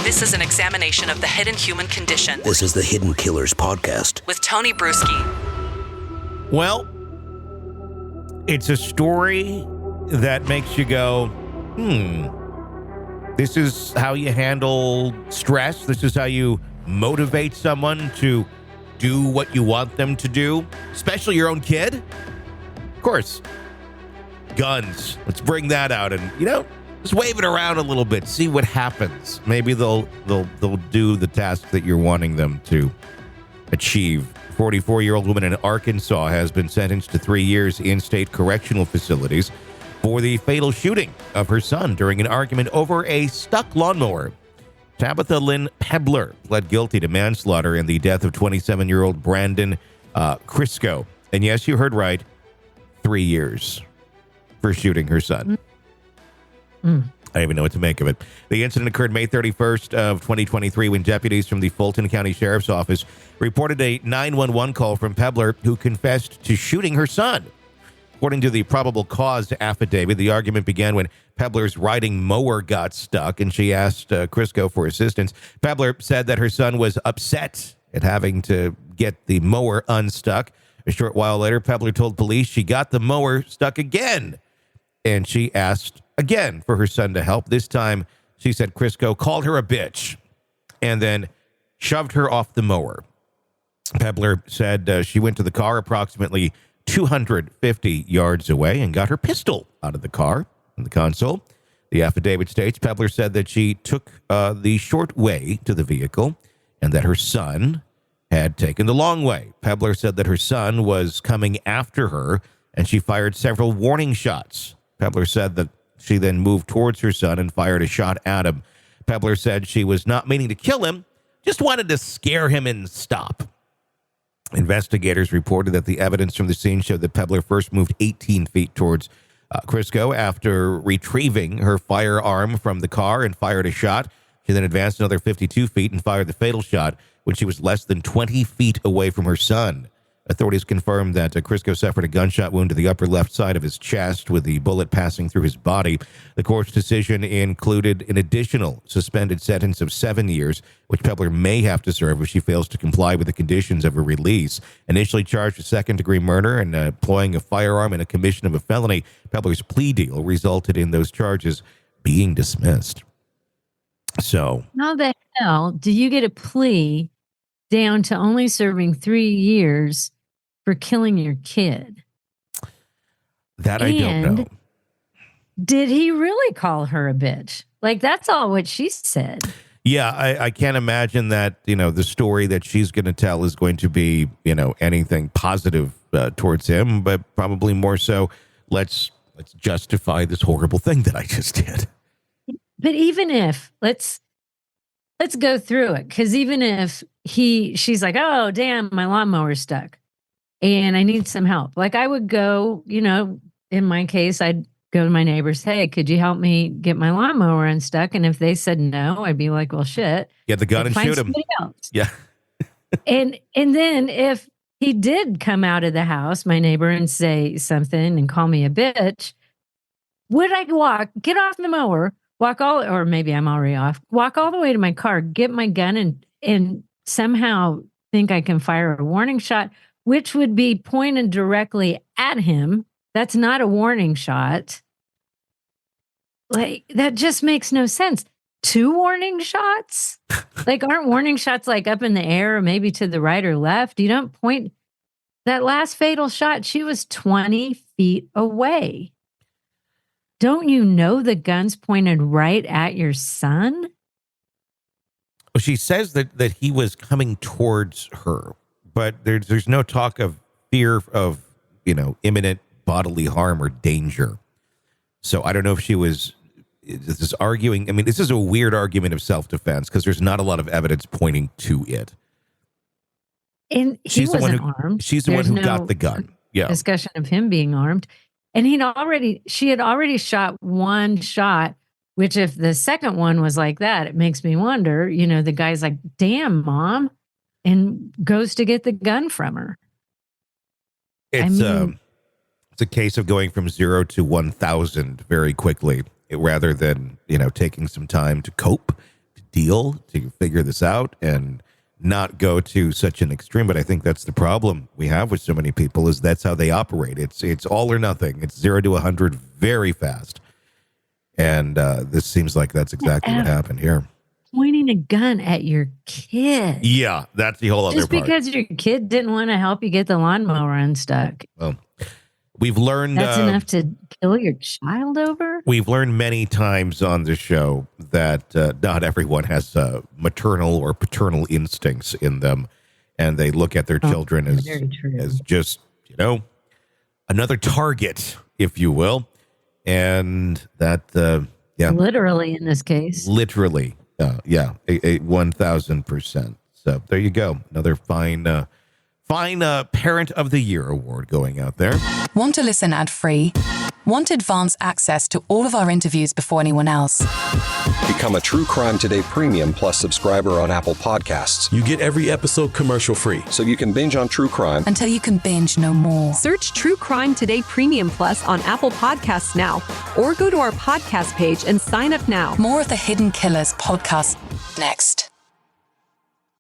This is an examination of the hidden human condition. This is the Hidden Killers podcast With Tony Bruschi. Well, it's a story that makes you go, this is how you handle stress. This is how you motivate someone to do what you want them to do, especially your own kid. Of course, guns. Let's bring that out and, just wave it around a little bit. See what happens. Maybe they'll do the task that you're wanting them to achieve. 44-year-old woman in Arkansas has been sentenced to 3 years in state correctional facilities for the fatal shooting of her son during an argument over a stuck lawnmower. Tabatha Lynn Pebler pled guilty to manslaughter in the death of 27-year-old Brandon Chrisco. And yes, you heard right, 3 years for shooting her son. I don't even know what to make of it. The incident occurred May 31st of 2023 when deputies from the Fulton County Sheriff's Office reported a 911 call from Pebler, who confessed to shooting her son. According to the probable cause affidavit, the argument began when Pebler's riding mower got stuck and she asked Chrisco for assistance. Pebler said that her son was upset at having to get the mower unstuck. A short while later, Pebler told police she got the mower stuck again, and she asked again for her son to help. This time, she said Chrisco called her a bitch and then shoved her off the mower. Pebler said she went to the car approximately 250 yards away and got her pistol out of the car in the console. The affidavit states Pebler said that she took the short way to the vehicle and that her son had taken the long way. Pebler said that her son was coming after her and she fired several warning shots. Pebler said that she then moved towards her son and fired a shot at him. Pebler said she was not meaning to kill him, just wanted to scare him and stop. Investigators reported that the evidence from the scene showed that Pebler first moved 18 feet towards Chrisco after retrieving her firearm from the car and fired a shot. She then advanced another 52 feet and fired the fatal shot when she was less than 20 feet away from her son. Authorities confirmed that Chrisco suffered a gunshot wound to the upper left side of his chest, with the bullet passing through his body. The court's decision included an additional suspended sentence of 7 years, which Pebler may have to serve if she fails to comply with the conditions of her release. Initially charged with second-degree murder and employing a firearm in a commission of a felony, Pebler's plea deal resulted in those charges being dismissed. So, how the hell do you get a plea down to only serving 3 years for killing your kid? That I don't know. Did he really call her a bitch? Like, that's all what she said. Yeah, I can't imagine that, the story that she's going to tell is going to be, anything positive towards him, but probably more so, let's justify this horrible thing that I just did. But even if, let's go through it, because even if she's like, oh, damn, my lawnmower's stuck and I need some help. Like, I would go, in my case, I'd go to my neighbors, hey, could you help me get my lawnmower unstuck? And if they said no, I'd be like, well, shit. Get the gun and shoot him. Else. Yeah. and then if he did come out of the house, my neighbor, and say something and call me a bitch, would I get off the mower, or maybe I'm already off, walk all the way to my car, get my gun and somehow think I can fire a warning shot, which would be pointed directly at him? That's not a warning shot. Like, that just makes no sense. 2 warning shots? Like, aren't warning shots like up in the air or maybe to the right or left? You don't point. That last fatal shot, she was 20 feet away. Don't you know the gun's pointed right at your son? Well, she says that he was coming towards her, but there's no talk of fear of, imminent bodily harm or danger. So I don't know if she was this arguing. I mean, this is a weird argument of self-defense because there's not a lot of evidence pointing to it. And he wasn't armed. She's the one who got the gun. Yeah. Discussion of him being armed. And she had already shot one shot, which if the second one was like that, it makes me wonder, the guy's like, damn, Mom, and goes to get the gun from her. It's a case of going from 0 to 1,000 very quickly, rather than, taking some time to cope, to deal to figure this out and not go to such an extreme. But I think that's the problem we have with so many people is that's how they operate. It's all or nothing. It's 0 to 100 very fast. And this seems like that's exactly what happened here. Pointing a gun at your kid. Yeah, that's the whole other Just part. because your kid didn't want to help you get the lawnmower unstuck. Well, we've learned That's enough to kill your child over? We've learned many times on the show that not everyone has maternal or paternal instincts in them, and they look at their children as just, another target, if you will. And that, literally in this case. Literally, 1,000%. So there you go. Another fine Parent of the Year award going out there. Want to listen ad-free? Want advanced access to all of our interviews before anyone else? Become a True Crime Today Premium Plus subscriber on Apple Podcasts. You get every episode commercial-free. So you can binge on true crime until you can binge no more. Search True Crime Today Premium Plus on Apple Podcasts now, or go to our podcast page and sign up now. More of the Hidden Killers podcast next.